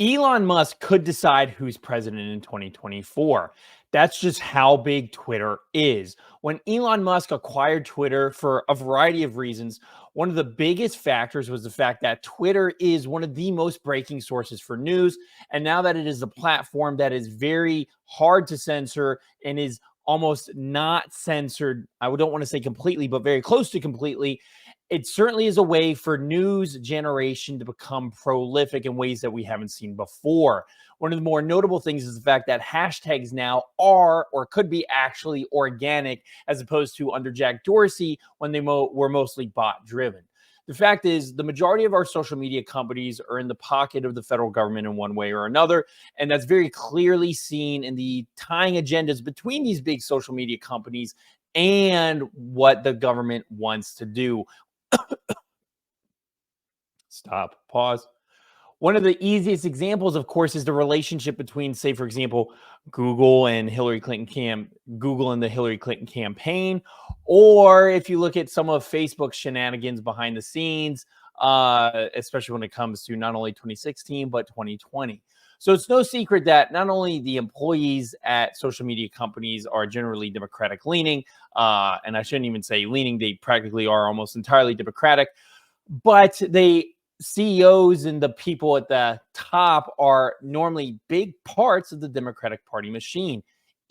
Elon Musk could decide who's president in 2024. That's just how big Twitter is. When Elon Musk acquired Twitter for a variety of reasons, one of the biggest factors was the fact that Twitter is one of the most breaking sources for news. And now that it is a platform that is very hard to censor and is almost not censored, I don't want to say completely, but very close to completely, it certainly is a way for news generation to become prolific in ways that we haven't seen before. One of the more notable things is the fact that hashtags now are or could be actually organic as opposed to under Jack Dorsey when they were mostly bot driven. The fact is, the majority of our social media companies are in the pocket of the federal government in one way or another. And that's very clearly seen in the tying agendas between these big social media companies and what the government wants to do. Stop, pause. One of the easiest examples, of course, is the relationship between, say, for example, Google and Google and the Hillary Clinton campaign, or if you look at some of Facebook's shenanigans behind the scenes, especially when it comes to not only 2016 but 2020. So it's no secret that not only the employees at social media companies are generally Democratic leaning, and I shouldn't even say leaning; they practically are almost entirely Democratic, but they CEOs and the people at the top are normally big parts of the Democratic Party machine.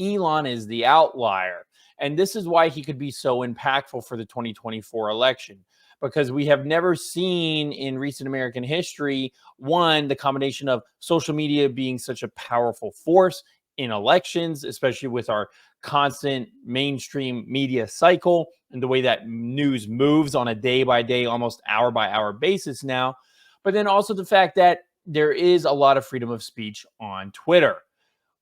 Elon is the outlier. And this is why he could be so impactful for the 2024 election, because we have never seen in recent American history, one, the combination of social media being such a powerful force in elections, especially with our constant mainstream media cycle and the way that news moves on a day by day, almost hour by hour basis now. But then also the fact that there is a lot of freedom of speech on Twitter.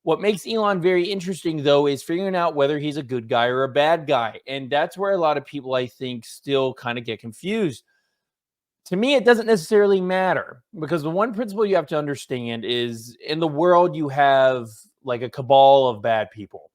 What makes Elon very interesting, though, is figuring out whether he's a good guy or a bad guy. And that's where a lot of people, I think, still kind of get confused. To me, it doesn't necessarily matter, because the one principle you have to understand is in the world, you have like a cabal of bad people.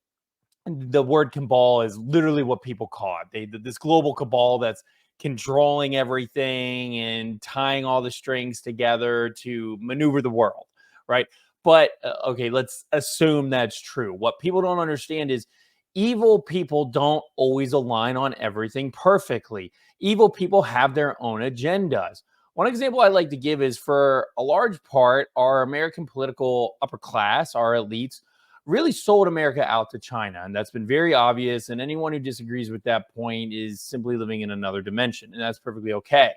And the word cabal is literally what people call it. This global cabal that's controlling everything and tying all the strings together to maneuver the world, right? But okay, let's assume that's true. What people don't understand is evil people don't always align on everything perfectly. Evil people have their own agendas. One example I like to give is, for a large part, our American political upper class, our elites, really sold America out to China. And that's been very obvious. And anyone who disagrees with that point is simply living in another dimension. And that's perfectly okay.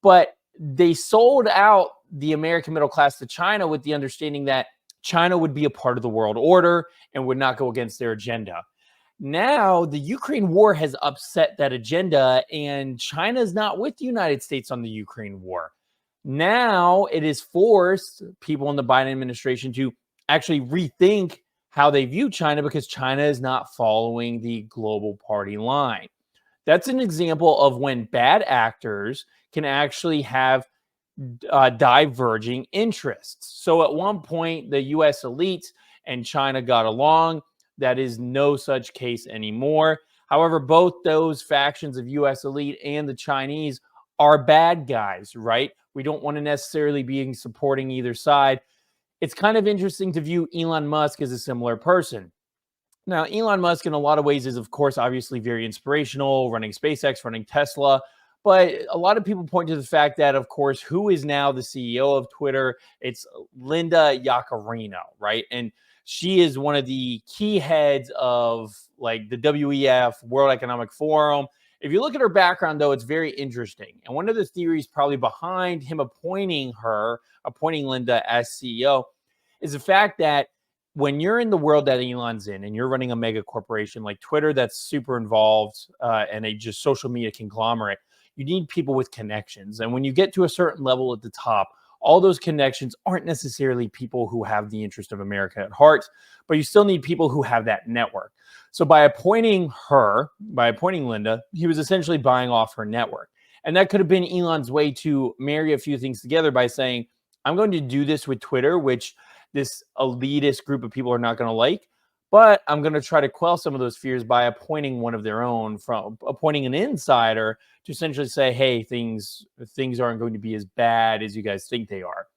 But they sold out the American middle class to China with the understanding that China would be a part of the world order and would not go against their agenda. Now, the Ukraine war has upset that agenda, and China is not with the United States on the Ukraine war. Now, it has forced people in the Biden administration to actually rethink how they view China, because China is not following the global party line. That's an example of when bad actors can actually have diverging interests. So at one point, the U.S. elites and China got along. That is no such case anymore. However, both those factions of U.S. elite and the Chinese are bad guys, right? We don't want to necessarily be supporting either side. It's kind of interesting to view Elon Musk as a similar person. Now, Elon Musk in a lot of ways is, of course, obviously very inspirational, running SpaceX, running Tesla. But a lot of people point to the fact that, of course, who is now the CEO of Twitter? It's Linda Yaccarino, right? And she is one of the key heads of like the WEF, World Economic Forum. If you look at her background, though, it's very interesting. And one of the theories probably behind him appointing Linda as CEO, is the fact that when you're in the world that Elon's in and you're running a mega corporation like Twitter that's super involved and a just social media conglomerate, you need people with connections. And when you get to a certain level at the top, all those connections aren't necessarily people who have the interest of America at heart, but you still need people who have that network. So by appointing Linda, he was essentially buying off her network. And that could have been Elon's way to marry a few things together by saying, I'm going to do this with Twitter, which this elitist group of people are not going to like, but I'm going to try to quell some of those fears by appointing one of their own, from appointing an insider to essentially say, hey, things aren't going to be as bad as you guys think they are.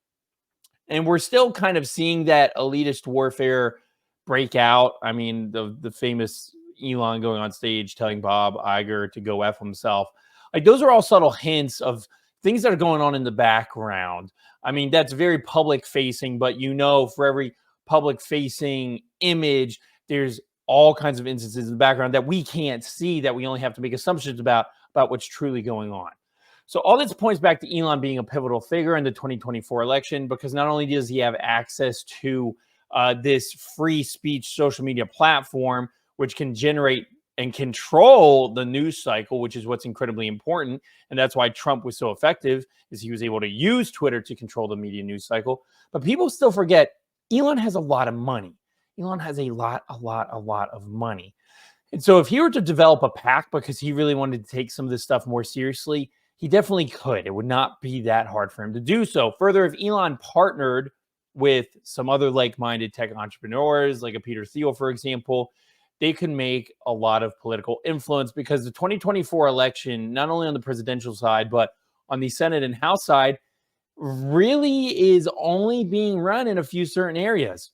And we're still kind of seeing that elitist warfare break out. I mean, the famous Elon going on stage telling Bob Iger to go F himself. Like, those are all subtle hints of things that are going on in the background. I mean, that's very public facing, but for every public facing image, there's all kinds of instances in the background that we can't see, that we only have to make assumptions about what's truly going on. So all this points back to Elon being a pivotal figure in the 2024 election, because not only does he have access to this free speech social media platform, which can generate and control the news cycle, which is what's incredibly important. And that's why Trump was so effective, is he was able to use Twitter to control the media news cycle. But people still forget Elon has a lot of money. Elon has a lot of money. And so if he were to develop a PAC because he really wanted to take some of this stuff more seriously, he definitely could. It would not be that hard for him to do so. Further, if Elon partnered with some other like-minded tech entrepreneurs, like a Peter Thiel, for example, they could make a lot of political influence, because the 2024 election, not only on the presidential side, but on the Senate and House side, really is only being run in a few certain areas.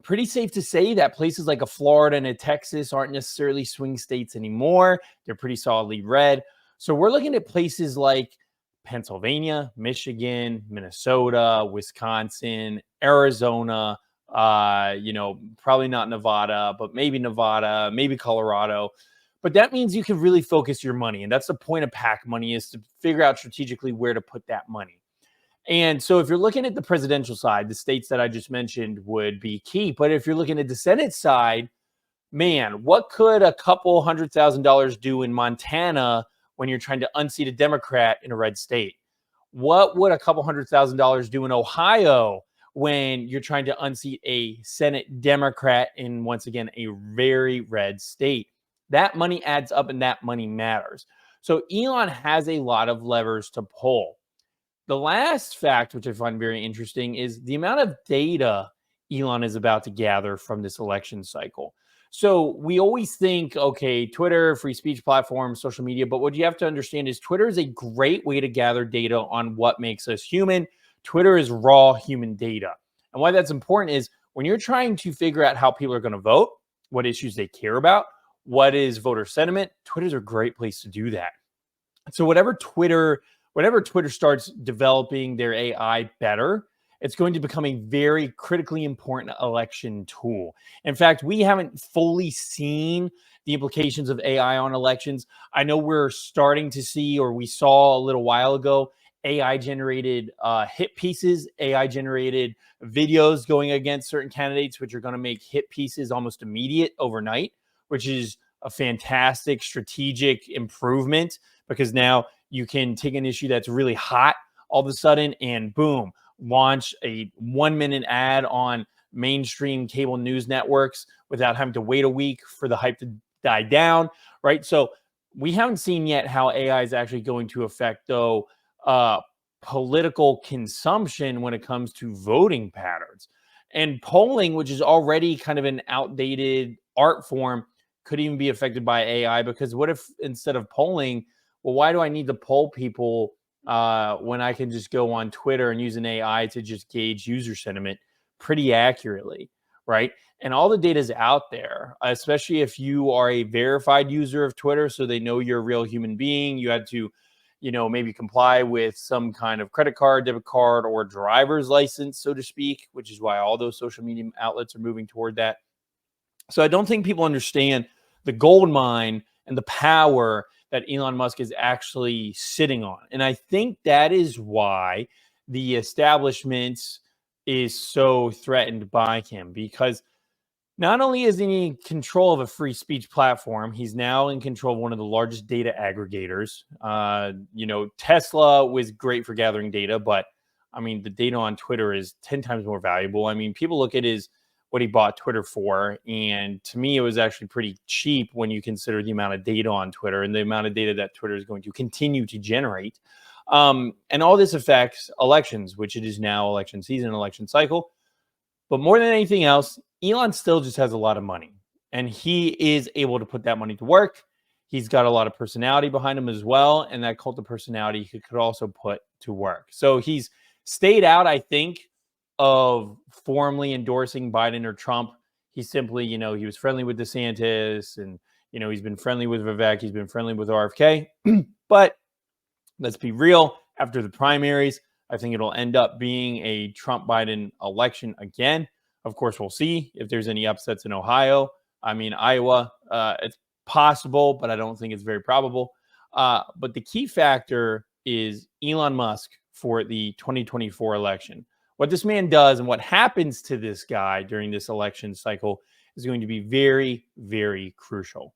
Pretty safe to say that places like a Florida and a Texas aren't necessarily swing states anymore. They're pretty solidly red. So we're looking at places like Pennsylvania, Michigan, Minnesota, Wisconsin, Arizona, probably not Nevada, but maybe Colorado. But that means you can really focus your money. And that's the point of PAC money, is to figure out strategically where to put that money. And so if you're looking at the presidential side, the states that I just mentioned would be key. But if you're looking at the Senate side, man, what could a couple $100,000 do in Montana when you're trying to unseat a Democrat in a red state? What would a couple $100,000 do in Ohio when you're trying to unseat a Senate Democrat in, once again, a very red state? That money adds up and that money matters. So Elon has a lot of levers to pull. The last fact, which I find very interesting, is the amount of data Elon is about to gather from this election cycle. So we always think, okay, Twitter, free speech platform, social media, but what you have to understand is Twitter is a great way to gather data on what makes us human. Twitter is raw human data. And why that's important is when you're trying to figure out how people are going to vote, what issues they care about, what is voter sentiment, Twitter's a great place to do that. So whenever Twitter starts developing their AI better, it's going to become a very critically important election tool. In fact, we haven't fully seen the implications of AI on elections. I know we're starting to see, or we saw a little while ago, AI-generated hit pieces, AI-generated videos going against certain candidates, which are going to make hit pieces almost immediate overnight, which is a fantastic strategic improvement, because now you can take an issue that's really hot all of a sudden and boom, launch a 1-minute ad on mainstream cable news networks without having to wait a week for the hype to die down, right? So we haven't seen yet how AI is actually going to affect, though, political consumption when it comes to voting patterns. And polling, which is already kind of an outdated art form, could even be affected by AI, because what if instead of polling, well, why do I need to poll people when I can just go on Twitter and use an AI to just gauge user sentiment pretty accurately, right? And all the data is out there, especially if you are a verified user of Twitter, so they know you're a real human being. You had to, maybe comply with some kind of credit card, debit card, or driver's license, so to speak, which is why all those social media outlets are moving toward that. So I don't think people understand the gold mine and the power that Elon Musk is actually sitting on. And I think that is why the establishment is so threatened by him, because not only is he in control of a free speech platform, he's now in control of one of the largest data aggregators. Tesla was great for gathering data, but I mean, the data on Twitter is 10 times more valuable. I mean, people look at what he bought Twitter for, and to me, it was actually pretty cheap when you consider the amount of data on Twitter and the amount of data that Twitter is going to continue to generate. And all this affects elections, which it is now election season, election cycle. But more than anything else, Elon still just has a lot of money, and he is able to put that money to work. He's got a lot of personality behind him as well, and that cult of personality he could also put to work. So he's stayed out, I think, of formally endorsing Biden or Trump. He simply, he was friendly with DeSantis, and he's been friendly with Vivek, he's been friendly with RFK. But let's be real, after the primaries, I think it'll end up being a Trump Biden election again. Of course, we'll see if there's any upsets in Ohio. I mean, Iowa, it's possible, but I don't think it's very probable. But the key factor is Elon Musk for the 2024 election. What this man does and what happens to this guy during this election cycle is going to be very, very crucial.